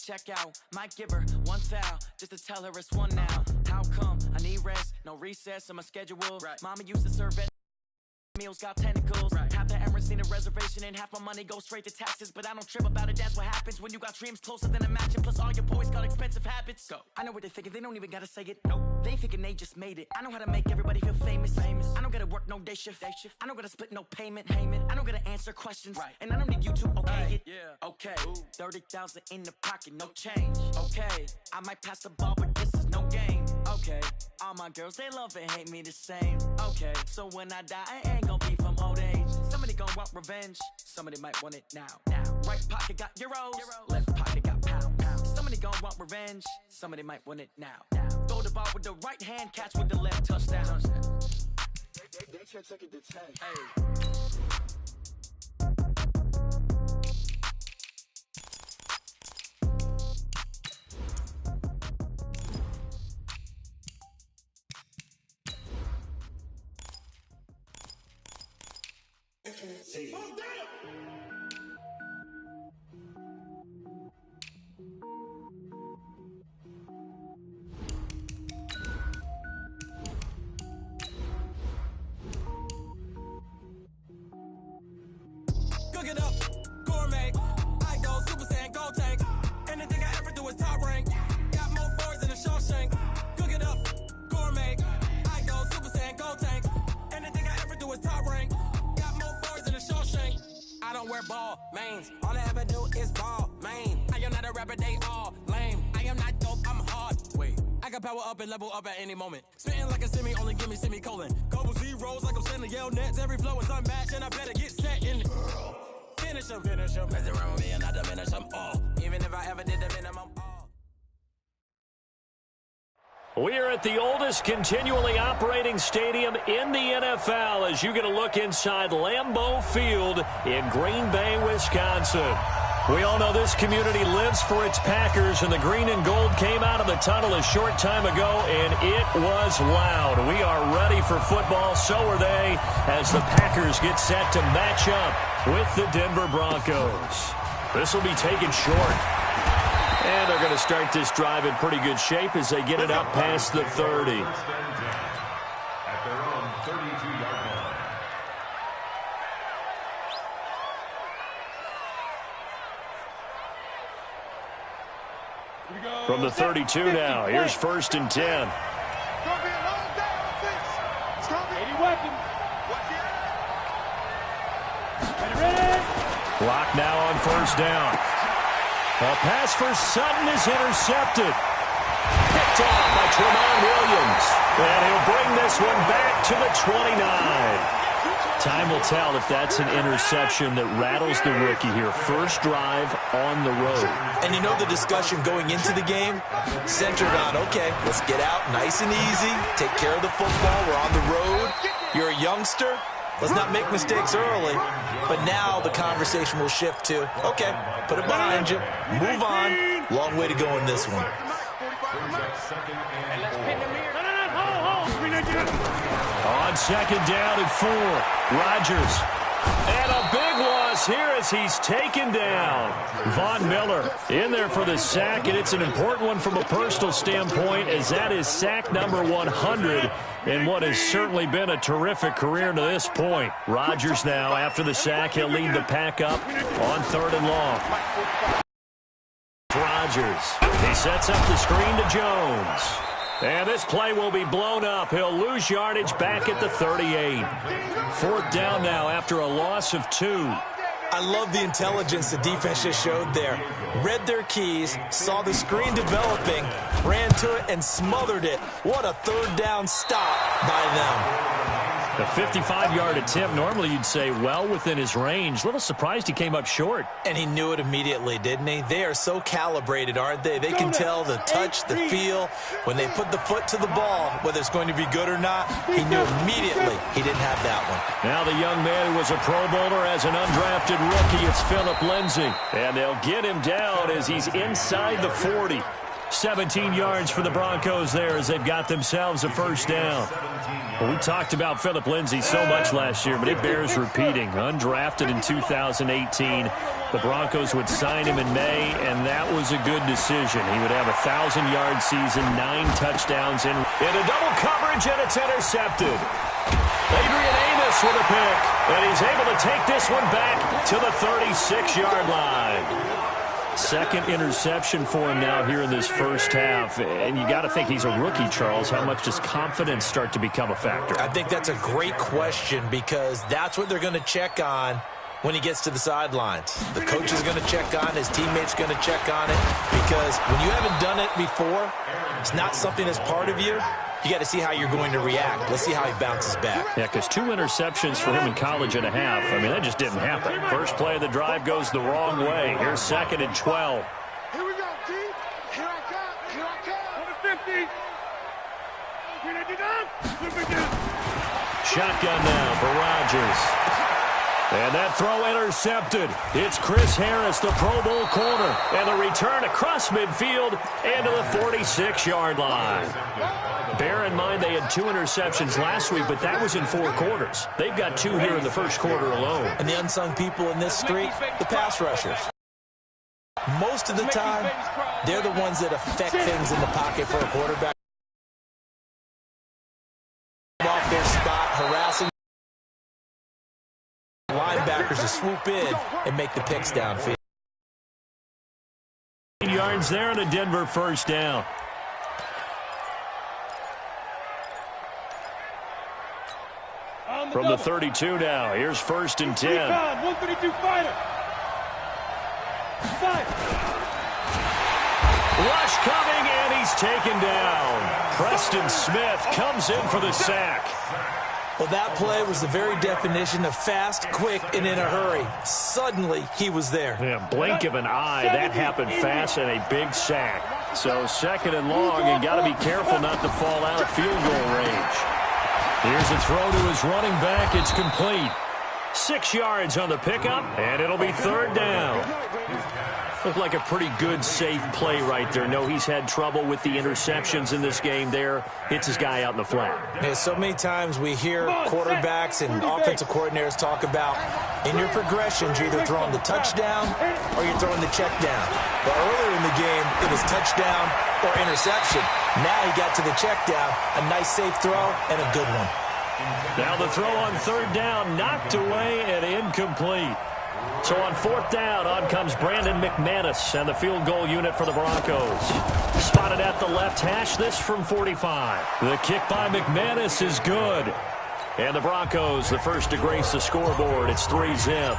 check out. Might give her one foul just to tell her it's one now. How come I need rest? No recess on my schedule. Right. Mama used to serve it. Meals got tentacles. Right. Half the Emirates need a reservation and half my money goes straight to taxes. But I don't trip about it, that's what happens when you got dreams closer than a match. Plus all your boys got expensive habits. Go. I know what they're thinking, they don't even gotta say it. Nope. They thinking they just made it. I know how to make everybody feel famous. I don't gotta work no day shift. I don't gotta split no payment. I don't gotta answer questions. Right. And I don't need you to okay it. Yeah. Okay. 30,000 in the pocket, no change. Okay. I might pass the ball, but this is no game. Okay. All my girls, they love and hate me the same. Okay. So when I die, I ain't gonna be from old age. Somebody gon' want revenge. Somebody might want it now. Right pocket got euros. Left pocket got pound. Somebody gon' want revenge. Somebody might want it now. Throw the ball with the right hand, catch with the left, touchdown. They can't take it to 10. Hey. Cook it up, gourmet. I go Super Saiyan, gold tank. Anything I ever do is top rank. Got more boys than a Shawshank. Cook it up, gourmet. I go Super Saiyan, gold tank. Anything I ever do is top rank. Got more boys than a Shawshank. I don't wear ball mains. All I ever do is ball main. I am not a rapper, they all lame. I am not dope, I'm hard. Wait, I got power up and level up at any moment. Spitting like a semi, only give me semicolon. Couple zeros like I'm sending yell nets. Every flow is unmatched and I better get set in. Finish them. Mess around with me and I diminish them all. Even if I ever did the minimum all. We are at the oldest continually operating stadium in the NFL as you get a look inside Lambeau Field in Green Bay, Wisconsin. We all know this community lives for its Packers, and the green and gold came out of the tunnel a short time ago, and it was loud. We are ready for football, so are they, as the Packers get set to match up with the Denver Broncos. This will be taken short. And they're going to start this drive in pretty good shape as they get it up past the 30. At their own 32-yard line. From the 32 now, here's 1st and 10. It's going to be a long day on offense. It's going to be 80 weapons. Ready. Clock now on 1st down. A pass for Sutton is intercepted. Picked off by Tremont Williams. And he'll bring this one back to the 29. Time will tell if that's an interception that rattles the rookie here. First drive on the road. And you know the discussion going into the game? Centered on, okay, let's get out nice and easy. Take care of the football. We're on the road. You're a youngster. Let's not make mistakes early. But now the conversation will shift to, okay, put it behind you. Move on. Long way to go in this one. On 2nd down and 4, Rodgers. And a big loss here as he's taken down. Von Miller in there for the sack, and it's an important one from a personal standpoint as that is sack number 100 in what has certainly been a terrific career to this point. Rodgers now, after the sack, he'll lead the pack up on 3rd and long. Rodgers. He sets up the screen to Jones. And this play will be blown up. He'll lose yardage back at the 38. 4th down now after a loss of 2. I love the intelligence the defense just showed there. Read their keys, saw the screen developing, ran to it, and smothered it. What a 3rd down stop by them. The 55-yard attempt, normally you'd say well within his range. A little surprised he came up short. And he knew it immediately, didn't he? They are so calibrated, aren't they? They can tell the touch, the feel. When they put the foot to the ball, whether it's going to be good or not, he knew immediately he didn't have that one. Now the young man who was a Pro Bowler as an undrafted rookie, it's Phillip Lindsay. And they'll get him down as he's inside the 40. 17 yards for the Broncos there as they've got themselves a 1st down. Well, we talked about Phillip Lindsay so much last year, but it bears repeating. Undrafted in 2018, The Broncos would sign him in May, and that was a good decision. He would have a 1,000-yard season, 9 touchdowns in a double coverage, and it's intercepted. Adrian Amos with a pick, and he's able to take this one back to the 36-yard line. Second interception for him now here in this first half. And you got to think he's a rookie, Charles. How much does confidence start to become a factor? I think that's a great question because that's what they're going to check on when he gets to the sidelines. The coach is going to check on it. His teammates going to check on it because when you haven't done it before, it's not something that's part of you. You got to see how you're going to react. Let's see how he bounces back. Yeah, because 2 interceptions for him in college and a half. I mean, that just didn't happen. First play of the drive goes the wrong way. Here's 2nd and 12. Here we go, D. Here I come. Here I come. 50. Shotgun now for Rodgers. And that throw intercepted. It's Chris Harris, the Pro Bowl corner. And the return across midfield and to the 46-yard line. Bear in mind they had 2 interceptions last week, but that was in 4 quarters. They've got 2 here in the first quarter alone. And the unsung people in this streak, the pass rushers. Most of the time, they're the ones that affect things in the pocket for a quarterback. Off their spot, harassing linebackers to swoop in and make the picks downfield. Yards there and a Denver first down. From the 32 now, here's 1st and 10. 132 fighter. Rush coming, and he's taken down. Preston Smith comes in for the sack. Well, that play was the very definition of fast, quick, and in a hurry. Suddenly, he was there. Yeah, blink of an eye, that happened fast and a big sack. So 2nd and long, and got to be careful not to fall out of field goal range. Here's a throw to his running back. It's complete. 6 yards on the pickup, and it'll be 3rd down. Looked like a pretty good, safe play right there. No, he's had trouble with the interceptions in this game there. Hits his guy out in the flat. Yeah, so many times we hear quarterbacks and offensive coordinators talk about in your progressions, you're either throwing the touchdown or you're throwing the check down. But earlier in the game, it was touchdown or interception. Now he got to the check down, a nice safe throw, and a good one. Now the throw on 3rd down, knocked away and incomplete. So on 4th down, on comes Brandon McManus and the field goal unit for the Broncos. Spotted at the left hash, this from 45. The kick by McManus is good. And the Broncos, the first to grace the scoreboard. It's 3-zip.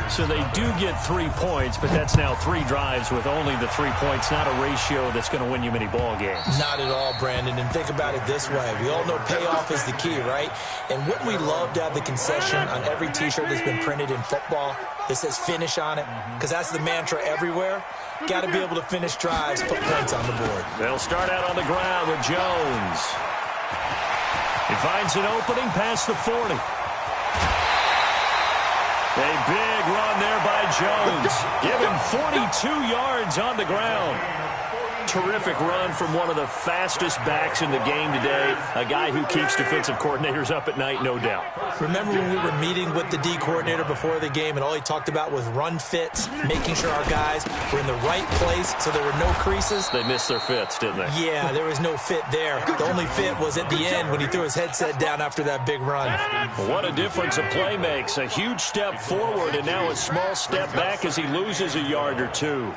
So they do get 3 points, but that's now 3 drives with only the 3 points, not a ratio that's going to win you many ball games. Not at all, Brandon. And think about it this way. We all know payoff is the key, right? And wouldn't we love to have the concession on every T-shirt that's been printed in football that says finish on it? Because that's the mantra everywhere. Got to be able to finish drives, put points on the board. They'll start out on the ground with Jones. He finds an opening past the 40. A big run there by Jones. Give him 42 yards on the ground. Terrific run from one of the fastest backs in the game today. A guy who keeps defensive coordinators up at night, no doubt. Remember when we were meeting with the D coordinator before the game and all he talked about was run fits, making sure our guys were in the right place so there were no creases? They missed their fits, didn't they? Yeah, there was no fit there. The only fit was at the end when he threw his headset down after that big run. What a difference a play makes. A huge step forward and now a small step back as he loses a yard or 2.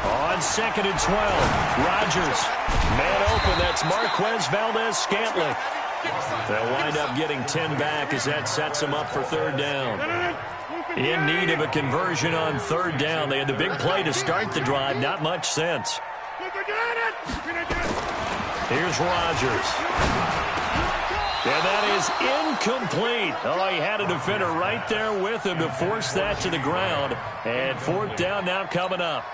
On 2nd and 12, Rodgers. Man open, that's Marquez Valdez-Scantling. They'll wind up getting 10 back as that sets them up for 3rd down. In need of a conversion on 3rd down. They had the big play to start the drive, not much sense. Here's Rodgers. And that is incomplete. Oh, he had a defender right there with him to force that to the ground. And 4th down now coming up.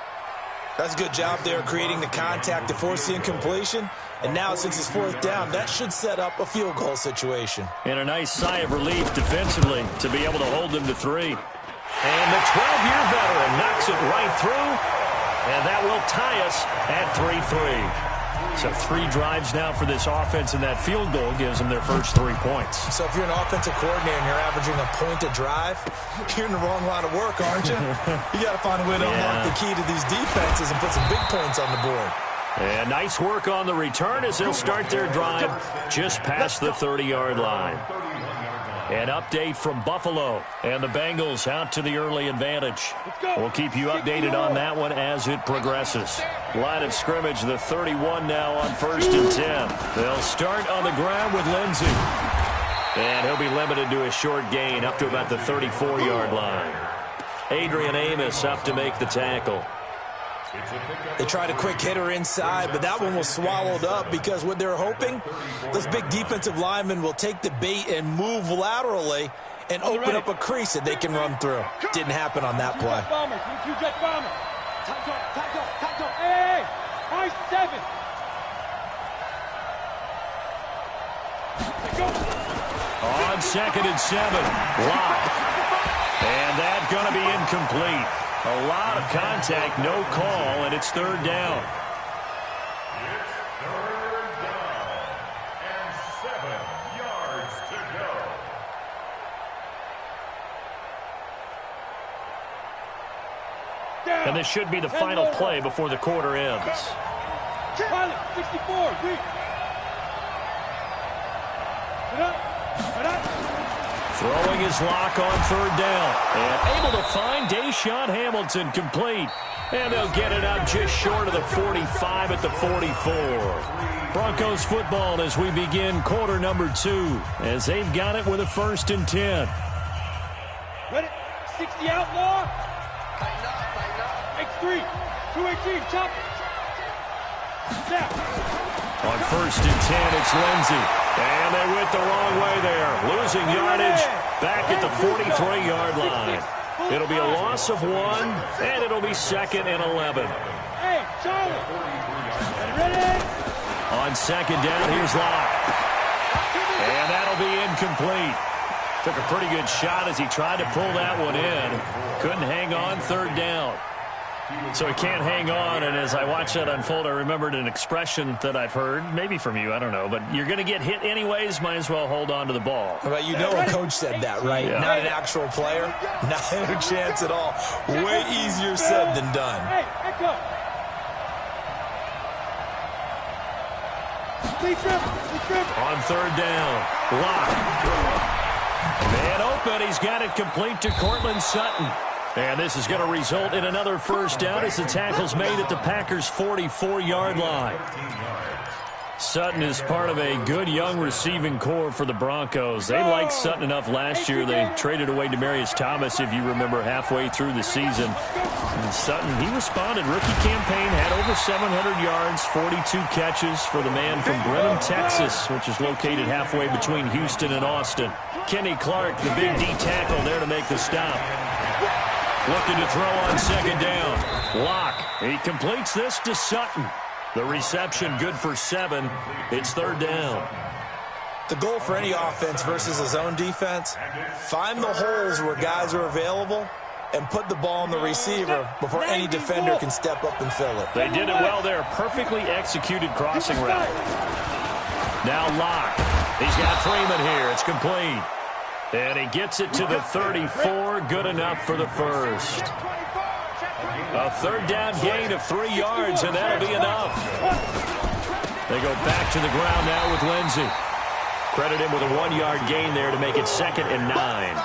That's a good job there creating the contact to force the incompletion. And now since it's 4th down, that should set up a field goal situation. And a nice sigh of relief defensively to be able to hold them to 3. And the 12-year veteran knocks it right through. And that will tie us at 3-3. So 3 drives now for this offense, and that field goal gives them their first 3 points. So if you're an offensive coordinator and you're averaging a point a drive, you're in the wrong line of work, aren't you? You got to find a way to unlock the key to these defenses and put some big points on the board. And nice work on the return as they'll start their drive just past the 30-yard line. An update from Buffalo, and the Bengals out to the early advantage. We'll keep you updated on that one as it progresses. Line of scrimmage, the 31 now on 1st and 10. They'll start on the ground with Lindsey. And he'll be limited to a short gain up to about the 34-yard line. Adrian Amos up to make the tackle. They tried a quick hitter inside, but that one was swallowed up because what they're hoping, those big defensive linemen will take the bait and move laterally and open up a crease that they can run through. Didn't happen on that play. Hey, 5-7. On 2nd and 7, Locke. And that's going to be incomplete. A lot of contact, no call, and it's 3rd down. It's 3rd down and 7 yards to go. And this should be the final play before the quarter ends. Pilot, 64, weak. Throwing his Lock on 3rd down. And able to find Deshaun Hamilton complete. And they'll get it up just short of the 45 at the 44. Broncos football as we begin quarter number 2. As they've got it with a 1st and 10. Ready? 60 outlaw. X3. 218. Chop. Snap. On 1st and 10, it's Lindsey. And they went the wrong way there. Losing yardage back at the 43-yard line. It'll be a loss of 1, and it'll be 2nd and 11. Hey, Charlie. Ready? On 2nd down, here's Locke. And that'll be incomplete. Took a pretty good shot as he tried to pull that one in. Couldn't hang on, 3rd down. So he can't hang on, and as I watched that unfold, I remembered an expression that I've heard, maybe from you, I don't know, but you're going to get hit anyways, might as well hold on to the ball. Well, you know a coach said that, right? Yeah. Not an actual player, not a chance at all. Way easier said than done. Hey, echo. On 3rd down, Locke. Man open, he's got it complete to Cortland Sutton. And this is going to result in another 1st down as the tackle's made at the Packers' 44-yard line. Sutton is part of a good young receiving core for the Broncos. They liked Sutton enough last year. They traded away Demaryius Thomas, if you remember, halfway through the season. And Sutton, he responded. Rookie campaign, had over 700 yards, 42 catches for the man from Brenham, Texas, which is located halfway between Houston and Austin. Kenny Clark, the big D tackle, there to make the stop. Looking to throw on 2nd down. Locke, he completes this to Sutton. The reception good for 7. It's 3rd down. The goal for any offense versus a zone defense, find the holes where guys are available and put the ball on the receiver before any defender can step up and fill it. They did it well there. Perfectly executed crossing route. Now Locke. He's got Freeman here. It's complete. And he gets it to the 34. Good enough for the 1st. A 3rd down gain of 3 yards, and that'll be enough. They go back to the ground now with Lindsey. Credit him with a 1-yard gain there to make it 2nd and 9.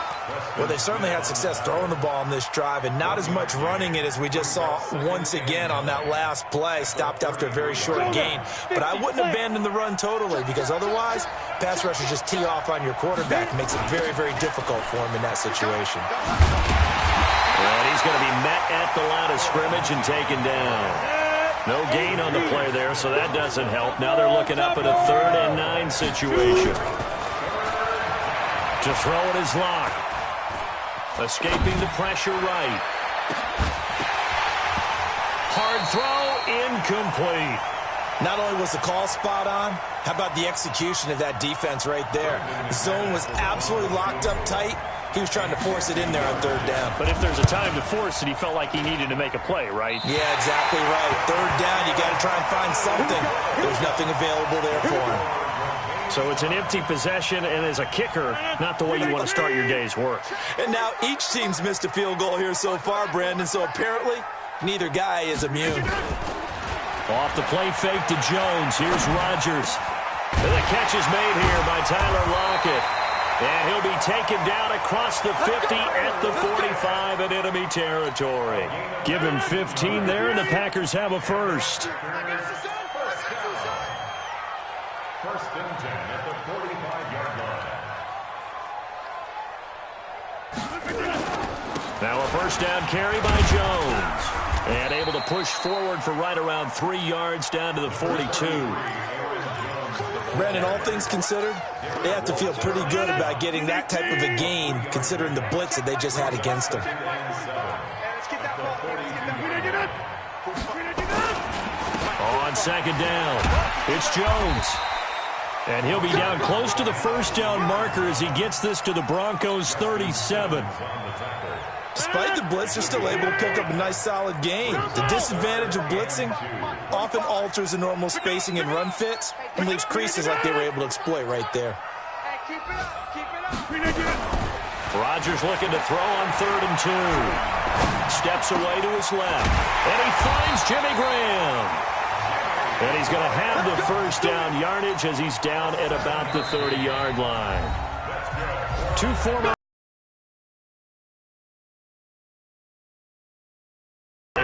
Well, they certainly had success throwing the ball on this drive, and not as much running it as we just saw once again on that last play. Stopped after a very short gain. But I wouldn't abandon the run totally, because otherwise, pass rushers just tee off on your quarterback. It makes it very, very difficult for him in that situation. And he's going to be met at the line of scrimmage and taken down. No gain on the play there, so that doesn't help. Now they're looking up at a 3rd and 9 situation. To throw it is Locke. Escaping the pressure right. Hard throw, incomplete. Not only was the call spot on, how about the execution of that defense right there? The zone was absolutely locked up tight. He was trying to force it in there on third down. But if there's a time to force it, he felt like he needed to make a play, right? Yeah, exactly right. Third down, you got to try and find something. There's nothing available there for him. So it's an empty possession, and as a kicker, not the way you want to start your day's work. And now each team's missed a field goal here so far, Brandon, so apparently neither guy is immune. Off the play fake to Jones. Here's Rodgers. And the catch is made here by Tyler Lockett. And he'll be taken down across the 50 at the 45 in enemy territory. Give him 15 there, and the Packers have a first. First and 10 at the 45-yard line. Now a first down carry by Jones. And able to push forward for right around 3 yards down to the 42. Brandon, all things considered, they have to feel pretty good about getting that type of a gain, considering the blitz that they just had against them. On second down, it's Jones. And he'll be down close to the first down marker as he gets this to the Broncos' 37. Despite the blitz, they're still able to pick up a nice solid gain. The disadvantage of blitzing often alters the normal spacing and run fits and leaves creases like they were able to exploit right there. Rodgers looking to throw on 3rd and 2. Steps away to his left. And he finds Jimmy Graham. And he's going to have the first down yardage as he's down at about the 30-yard line. Two former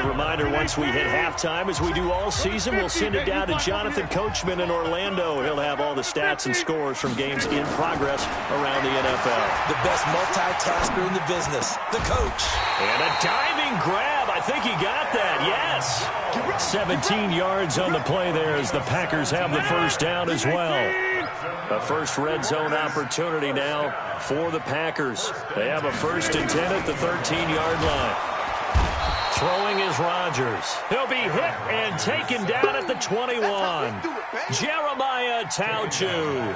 reminder, once we hit halftime, as we do all season, we'll send it down to Jonathan Coachman in Orlando. He'll have all the stats and scores from games in progress around the NFL. The best multitasker in the business, the coach. And a diving grab. I think he got that, yes. 17 yards on the play there as the Packers have the first down as well. A first red zone opportunity now for the Packers. They have a 1st and 10 at the 13-yard line. Throwing is Rodgers. He'll be hit and taken down at the 21. Jeremiah Tauchu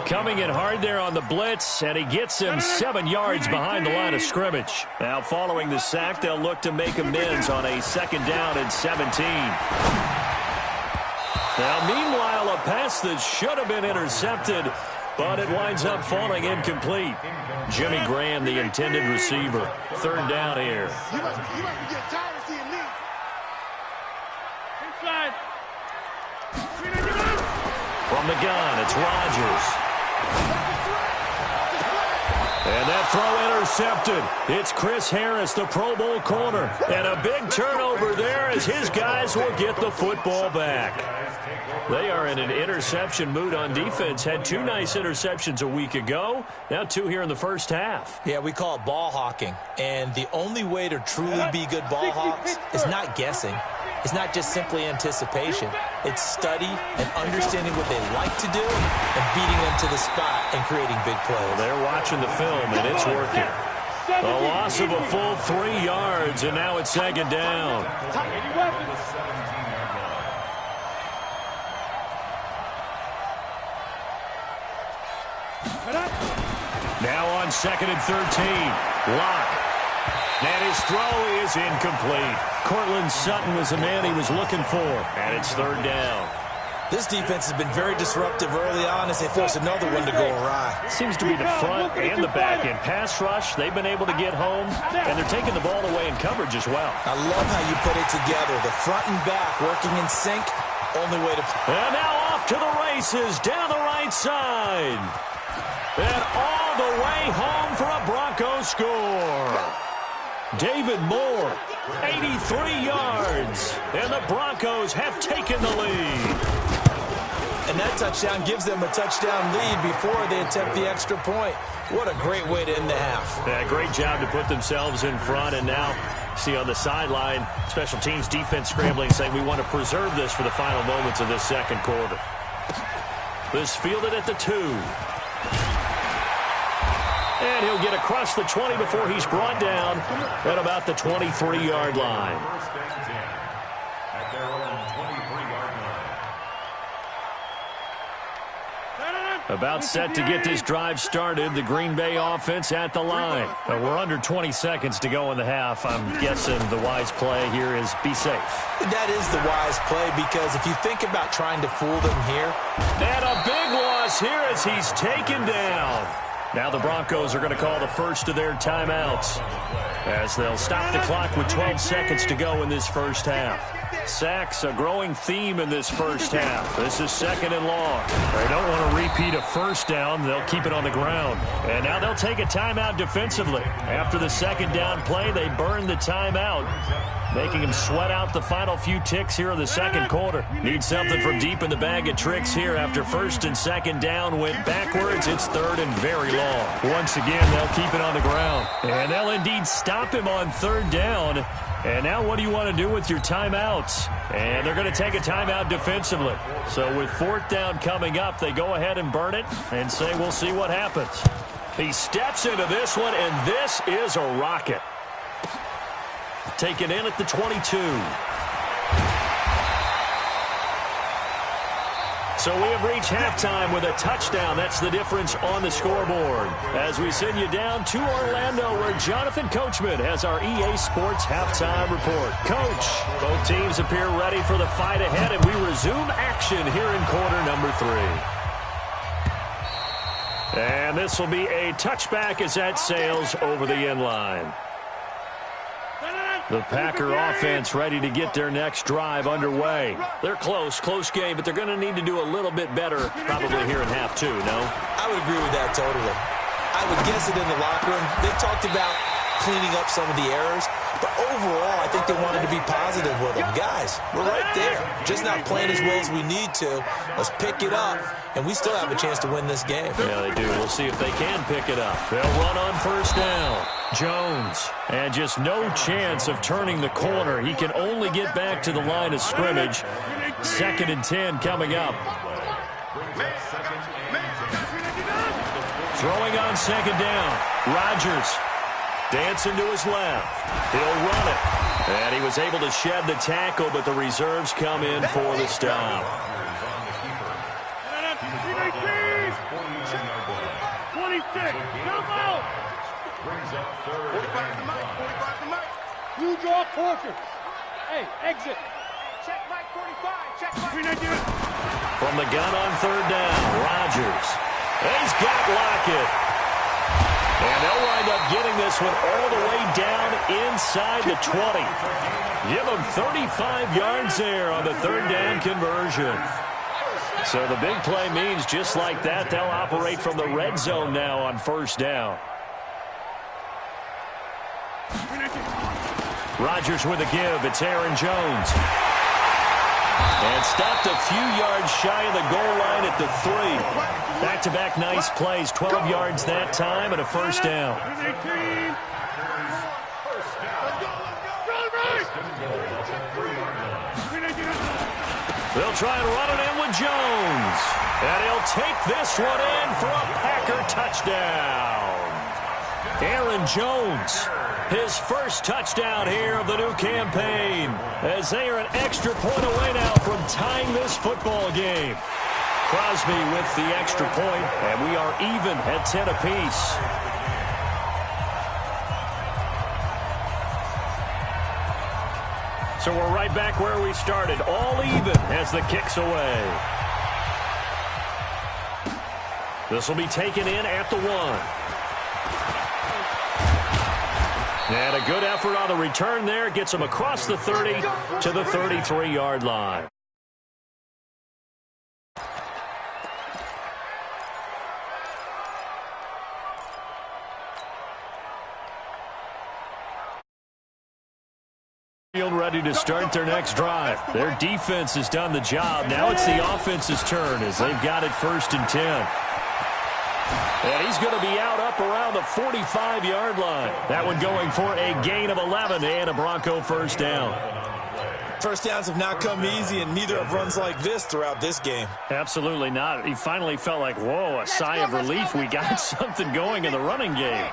coming in hard there on the blitz, and he gets him 7 yards behind the line of scrimmage. Now following the sack, they'll look to make amends on a 2nd down and 17. Now meanwhile, a pass that should have been intercepted, but it winds up falling incomplete. Jimmy Graham, the intended receiver. 3rd down here. From the gun, it's Rodgers. And that throw intercepted. It's Chris Harris, the Pro Bowl corner. And a big turnover there as his guys will get the football back. They are in an interception mood on defense. Had 2 nice interceptions a week ago. Now 2 here in the first half. Yeah, we call it ball hawking. And the only way to truly be good ball hawks is not guessing. It's not just simply anticipation. It's study and understanding what they like to do and beating them to the spot and creating big plays. Well, they're watching the film, and it's working. A loss of a full 3 yards, and now it's 2nd down. Now on 2nd and 13. Lock. And his throw is incomplete. Cortland Sutton was the man he was looking for. And it's 3rd down. This defense has been very disruptive early on as they force another one to go awry. Seems to be the front and the back end. Pass rush, they've been able to get home, and they're taking the ball away in coverage as well. I love how you put it together. The front and back working in sync. Only way to... And now off to the races down the right side. And all the way home for a Broncos score. David Moore, 83 yards, and the Broncos have taken the lead. And that touchdown gives them a touchdown lead before they attempt the extra point. What a great way to end the half. Yeah, great job to put themselves in front, and now see on the sideline, special teams defense scrambling, saying we want to preserve this for the final moments of this 2nd quarter. This fielded at the 2. And he'll get across the 20 before he's brought down at about the 23-yard line. About set to get this drive started. The Green Bay offense at the line. We're under 20 seconds to go in the half. I'm guessing the wise play here is be safe. That is the wise play because if you think about trying to fool them here. And a big loss here as he's taken down. Now the Broncos are going to call the first of their timeouts as they'll stop the clock with 12 seconds to go in this first half. Sacks, a growing theme in this first half. This is second and long. They don't want to repeat a first down. They'll keep it on the ground. And now they'll take a timeout defensively. After the second down play, they burn the timeout, making them sweat out the final few ticks here in the second quarter. Need something from deep in the bag of tricks here after first and second down went backwards. It's third and very long. Once again, they'll keep it on the ground. And they'll indeed stop him on third down. And now what do you want to do with your timeouts? And they're going to take a timeout defensively. So with fourth down coming up, they go ahead and burn it and say we'll see what happens. He steps into this one, and this is a rocket. Taken in at the 22. So we have reached halftime with a touchdown. That's the difference on the scoreboard. As we send you down to Orlando, where Jonathan Coachman has our EA Sports halftime report. Coach, both teams appear ready for the fight ahead, and we resume action here in quarter number 3. And this will be a touchback as that sails over the end line. The Packer offense ready to get their next drive underway. They're close game, but they're going to need to do a little bit better probably here in half two, no? I would agree with that totally. I would guess it in the locker room. They talked about cleaning up some of the errors, but overall, I think they wanted to be positive with them. Guys, we're right there. Just not playing as well as we need to. Let's pick it up, and we still have a chance to win this game. Yeah, they do. We'll see if they can pick it up. They'll run on first down. Jones, and just no chance of turning the corner. He can only get back to the line of scrimmage. Second and 10 coming up. Throwing on second down. Rodgers dancing to his left. He'll run it. And he was able to shed the tackle, but the reserves come in for the stop. 26, come out! Brings up third. 45 to Mike, 45 to Mike. You draw caution. Hey, exit. Check Mike 45, check Mike. From the gun on third down, Rodgers. He's got Lockett. And they'll wind up getting this one all the way down inside the 20. Give them 35 yards there on the third down conversion. So the big play means just like that, they'll operate from the red zone now on first down. Rodgers with a give. It's Aaron Jones. And stopped a few yards shy of the goal line at the 3. Back-to-back nice plays. 12 yards that time and a first down. They'll try and run it in with Jones. And he'll take this one in for a Packer touchdown. Aaron Jones, his first touchdown here of the new campaign, as they are an extra point away now from tying this football game. Crosby with the extra point, and we are even at 10 apiece. So we're right back where we started, all even as the kick's away. This will be taken in at the 1. And a good effort on the return there. Gets him across the 30 to the 33-yard line. Ready to start their next drive. Their defense has done the job. Now it's the offense's turn as they've got it first and 10. And he's going to be out up around the 45-yard line. That one going for a gain of 11 and a Bronco first down. First downs have not come easy, and neither have runs like this throughout this game. Absolutely not. He finally felt like, whoa, a sigh of relief. We got something going in the running game.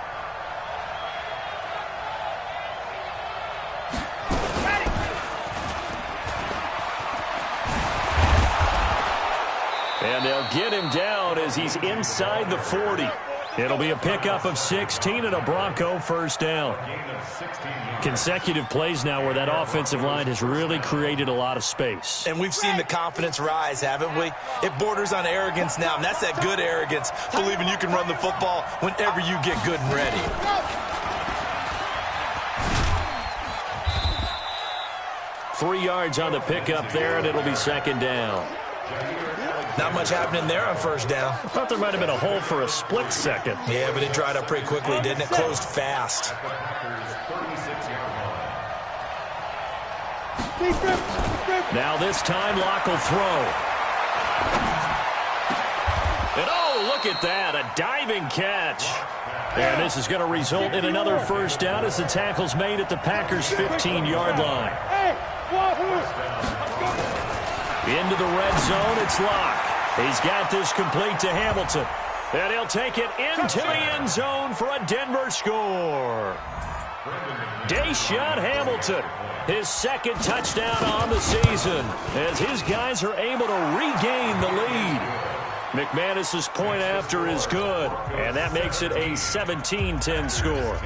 And they'll get him down as he's inside the 40. It'll be a pickup of 16 and a Bronco first down. Consecutive plays now where that offensive line has really created a lot of space. And we've seen the confidence rise, haven't we? It borders on arrogance now, and that's that good arrogance, believing you can run the football whenever you get good and ready. Three yards on the pickup there, and it'll be second down. Not much happening there on first down. I thought there might have been a hole for a split second. Yeah, but it dried up pretty quickly, didn't it? Closed fast. Now this time, Locke will throw. And oh, look at that, a diving catch. And this is going to result in another first down as the tackle's made at the Packers' 15-yard line. Into the red zone, it's Locke. He's got this complete to Hamilton. And he'll take it into the end zone for a Denver score. Deshaun Hamilton, his second touchdown on the season, as his guys are able to regain the lead. McManus's point after is good, and that makes it a 17-10 score.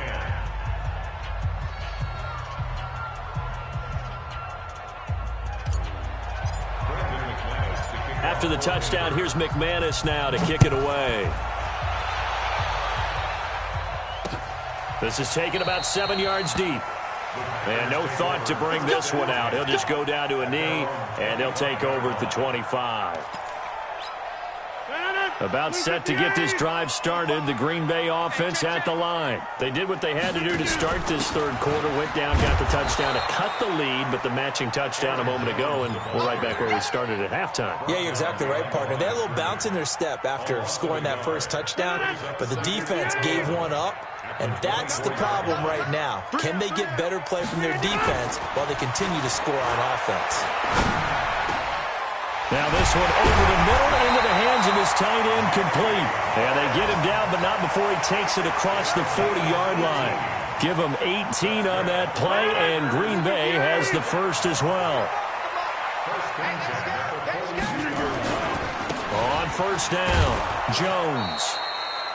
After the touchdown, here's McManus now to kick it away. This is taken about 7 yards deep. And no thought to bring this one out. He'll just go down to a knee, and he'll take over at the 25. About set to get this drive started, the Green Bay offense at the line. They did what they had to do to start this third quarter, went down, got the touchdown to cut the lead, but the matching touchdown a moment ago, and we're right back where we started at halftime. Yeah, you're exactly right, partner. They had a little bounce in their step after scoring that first touchdown, but the defense gave one up, and that's the problem right now. Can they get better play from their defense while they continue to score on offense? Now this one over the middle into the hands of his tight end, complete. And they get him down, but not before he takes it across the 40-yard line. Give him 18 on that play, and Green Bay has the first as well. On first down, Jones.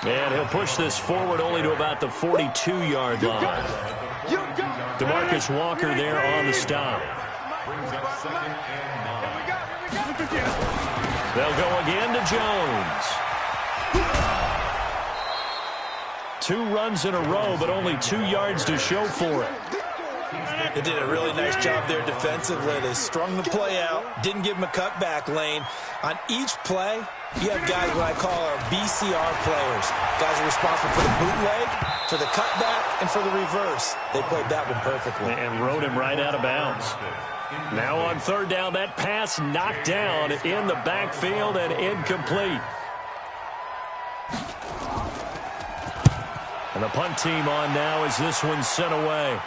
And he'll push this forward only to about the 42-yard line. DeMarcus Walker there on the stop. They'll go again to Jones. 2 runs in a row, but only 2 yards to show for it. They did a really nice job there defensively. They strung the play out, didn't give him a cutback lane. On each play, you have guys what I call our BCR players. Guys are responsible for the bootleg, for the cutback, and for the reverse. They played that one perfectly. And rode him right out of bounds. Now on third down, that pass knocked down in the backfield and incomplete. And the punt team on now as this one's sent away.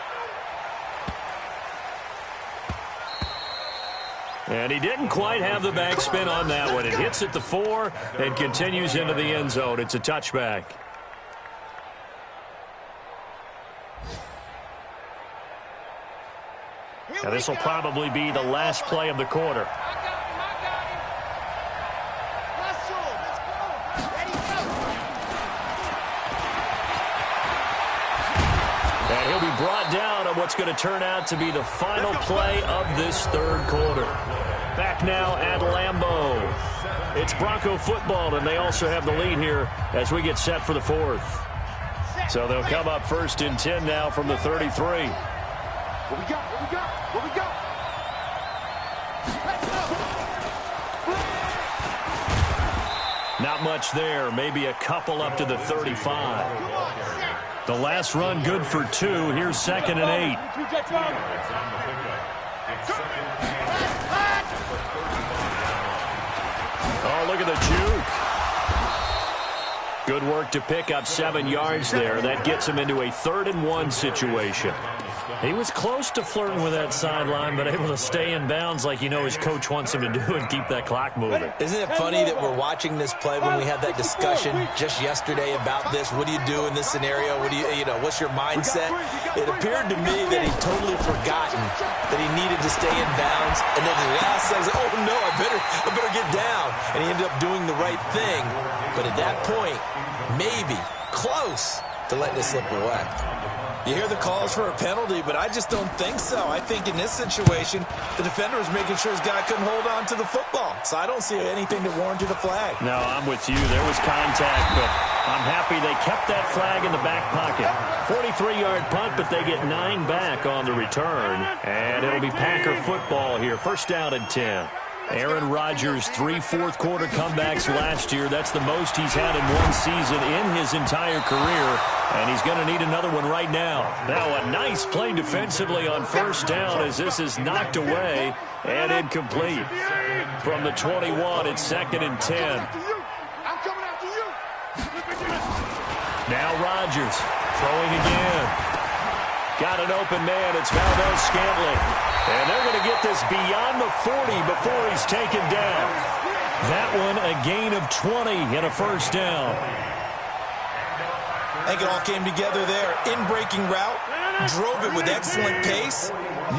And he didn't quite have the backspin on that one. It hits at the 4 and continues into the end zone. It's a touchback. Now this will probably be the last play of the quarter. And he'll be brought down on what's going to turn out to be the final play of this third quarter. Back now at Lambeau. It's Bronco football, and they also have the lead here as we get set for the fourth. So they'll come up first and 10 now from the 33. What we got? What we got? What we got? Not much there. Maybe a couple up to the 35. The last run good for 2. Here's second and 8. Oh, look at the juke. Good work to pick up 7 yards there. That gets him into a 3rd and 1 situation. He was close to flirting with that sideline, but able to stay in bounds like his coach wants him to do and keep that clock moving. Isn't it funny that we're watching this play when we had that discussion just yesterday about this? What do you do in this scenario? What do what's your mindset? It appeared to me that he'd totally forgotten that he needed to stay in bounds, and then the last second, oh no, I better get down. And he ended up doing the right thing, but at that point, maybe close to letting it slip away. You hear the calls for a penalty, but I just don't think so. I think in this situation, the defender was making sure his guy couldn't hold on to the football. So I don't see anything that warranted a flag. No, I'm with you. There was contact, but I'm happy they kept that flag in the back pocket. 43-yard punt, but they get 9 back on the return. And it'll be Packer football here. First down and 10. Aaron Rodgers, 3 fourth-quarter comebacks last year. That's the most he's had in one season in his entire career, and he's going to need another one right now. Now a nice play defensively on first down as this is knocked away and incomplete. From the 21, it's 2nd and 10. Now Rodgers throwing again. Got an open man. It's Valdez-Scantling. And they're going to get this beyond the 40 before he's taken down. That one a gain of 20 and a first down. I think it all came together there. In-breaking route. Drove it with excellent pace.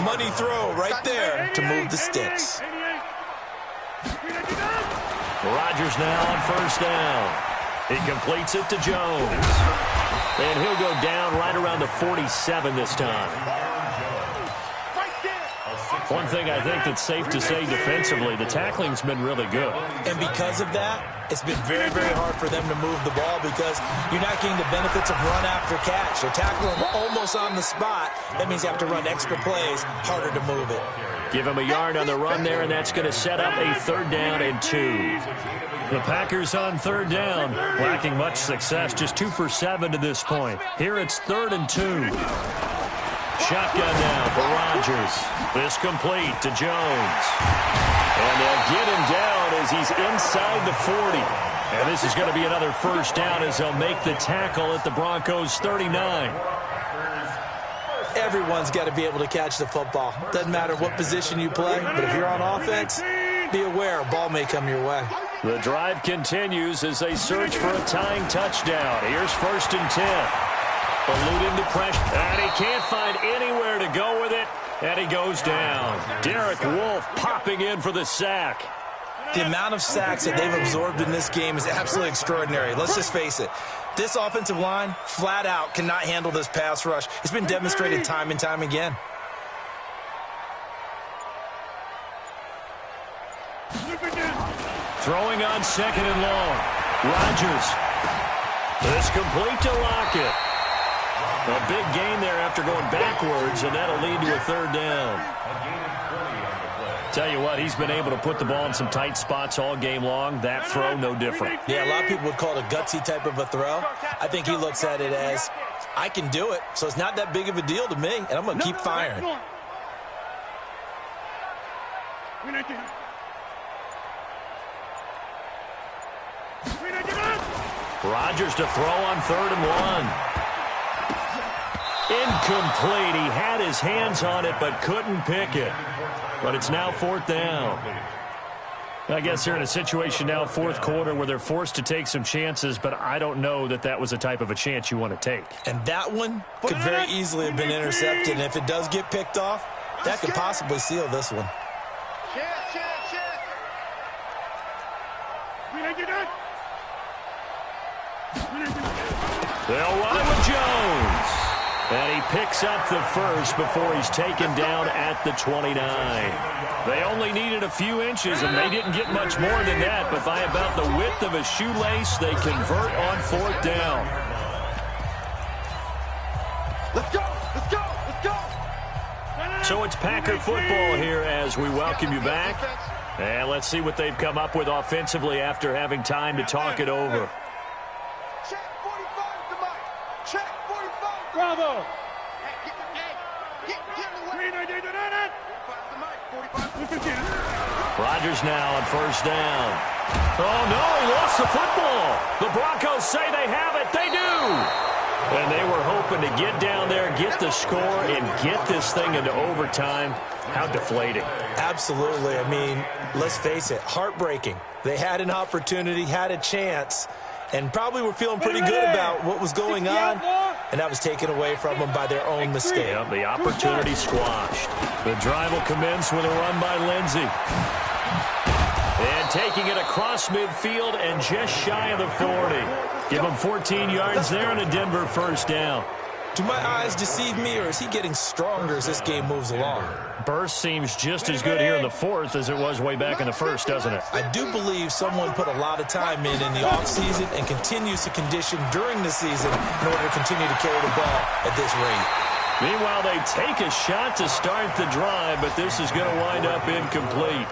Money throw right there to move the sticks. Rodgers now on first down. He completes it to Jones. And he'll go down right around the 47 this time. One thing I think that's safe to say defensively, the tackling's been really good. And because of that, it's been very, very hard for them to move the ball because you're not getting the benefits of run after catch. They're tackling them almost on the spot. That means you have to run extra plays, harder to move it. Give him a yard on the run there, and that's going to set up a 3rd down and 2. The Packers on 3rd down, lacking much success, just 2 for 7 to this point. Here it's 3rd and 2. Shotgun now for Rodgers. This complete to Jones. And they'll get him down as he's inside the 40. And this is going to be another first down as they'll make the tackle at the Broncos 39. Everyone's got to be able to catch the football. Doesn't matter what position you play, but if you're on offense, be aware a ball may come your way. The drive continues as they search for a tying touchdown. Here's 1st and 10. Eluding the pressure, and he can't find anywhere to go with it, and he goes down. Derek Wolfe popping in for the sack. The amount of sacks that they've absorbed in this game is absolutely extraordinary. Let's just face it. This offensive line, flat out, cannot handle this pass rush. It's been demonstrated time and time again. Throwing on 2nd and long. Rodgers. This complete to Lockett. A big gain there after going backwards, and that'll lead to a 3rd down. Tell you what, he's been able to put the ball in some tight spots all game long. That throw, no different. Yeah, a lot of people would call it a gutsy type of a throw. I think he looks at it as, I can do it, so it's not that big of a deal to me, and I'm going to keep firing. Rodgers to throw on 3rd and 1. Incomplete. He had his hands on it but couldn't pick it. But it's now 4th down. I guess they're in a situation now, 4th quarter, where they're forced to take some chances, but I don't know that that was the type of a chance you want to take. And that one could very easily have been intercepted, and if it does get picked off, that could possibly seal this one. They'll run it with Jones. And he picks up the first before he's taken down at the 29. They only needed a few inches, and they didn't get much more than that. But by about the width of a shoelace, they convert on 4th down. Let's go! Let's go! Let's go! So it's Packer football here as we welcome you back. And let's see what they've come up with offensively after having time to talk it over. Check 45 at the mic. Check 45. Bravo. Rodgers now on 1st down. Oh, no, he lost the football. The Broncos say they have it. They do. And they were hoping to get down there, get the score, and get this thing into overtime. How deflating. Absolutely. I mean, let's face it, heartbreaking. They had an opportunity, had a chance, and probably were feeling pretty good about what was going on, and that was taken away from them by their own mistake. Yep, the opportunity squashed. The drive will commence with a run by Lindsey. And taking it across midfield and just shy of the 40. Give him 14 yards there and a Denver first down. Do my eyes deceive me, or is he getting stronger as this game moves along? Burst seems just as good here in the fourth as it was way back in the first, doesn't it? I do believe someone put a lot of time in the offseason and continues to condition during the season in order to continue to carry the ball at this rate. Meanwhile, they take a shot to start the drive, but this is going to wind up incomplete.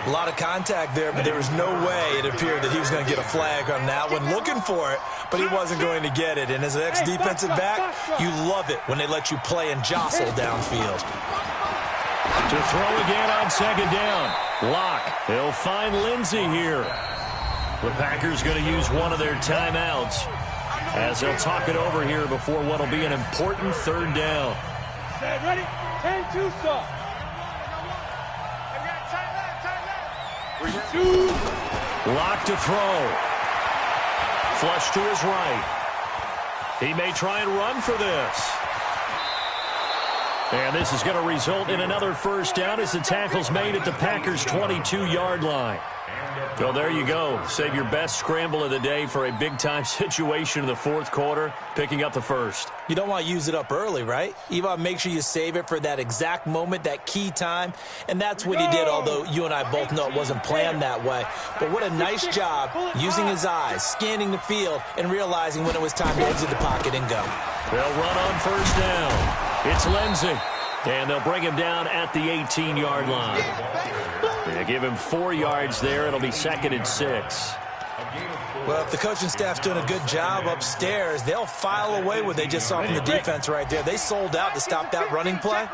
A lot of contact there, but there was no way it appeared that he was going to get a flag on that one. Looking for it, but he wasn't going to get it. And as an ex-defensive back, you love it when they let you play and jostle downfield. To throw again on second down. Lock. They'll find Lindsey here. The Packers going to use one of their timeouts as they'll talk it over here before what will be an important third down. Ready? 10-2 stop. 3-2. Lock to throw. Flush to his right. He may try and run for this. And this is going to result in another first down as the tackle's made at the Packers' 22-yard line. Well, there you go. Save your best scramble of the day for a big-time situation in the fourth quarter, picking up the first. You don't want to use it up early, right? You want to make sure you save it for that exact moment, that key time. And that's what he did, although you and I both know it wasn't planned that way. But what a nice job using his eyes, scanning the field, and realizing when it was time to exit the pocket and go. They'll run on first down. It's Lindsey. And they'll bring him down at the 18-yard line. They give him 4 yards there. It'll be 2nd and 6. Well, if the coaching staff's doing a good job upstairs, they'll file away what they just saw from the defense right there. They sold out to stop that running play.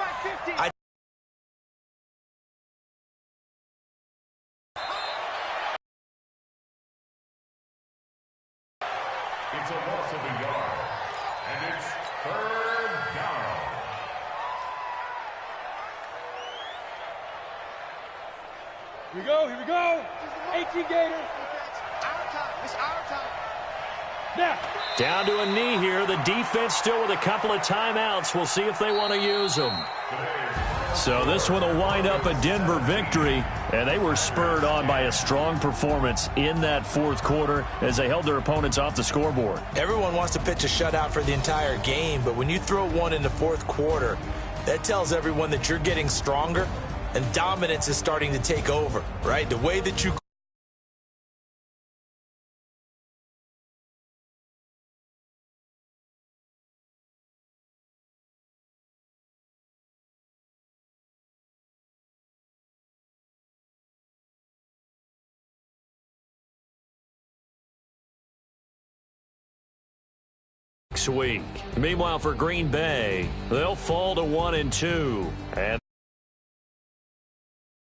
It's a loss of a yard, and it's third down. Here we go, here we go. 18 Gators. It's our time. Now. Down to a knee here. The defense still with a couple of timeouts. We'll see if they want to use them. So this one will wind up a Denver victory, and they were spurred on by a strong performance in that fourth quarter as they held their opponents off the scoreboard. Everyone wants to pitch a shutout for the entire game, but when you throw one in the fourth quarter, that tells everyone that you're getting stronger and dominance is starting to take over, right? The way that you week. Meanwhile, for Green Bay, they'll fall to 1-2. And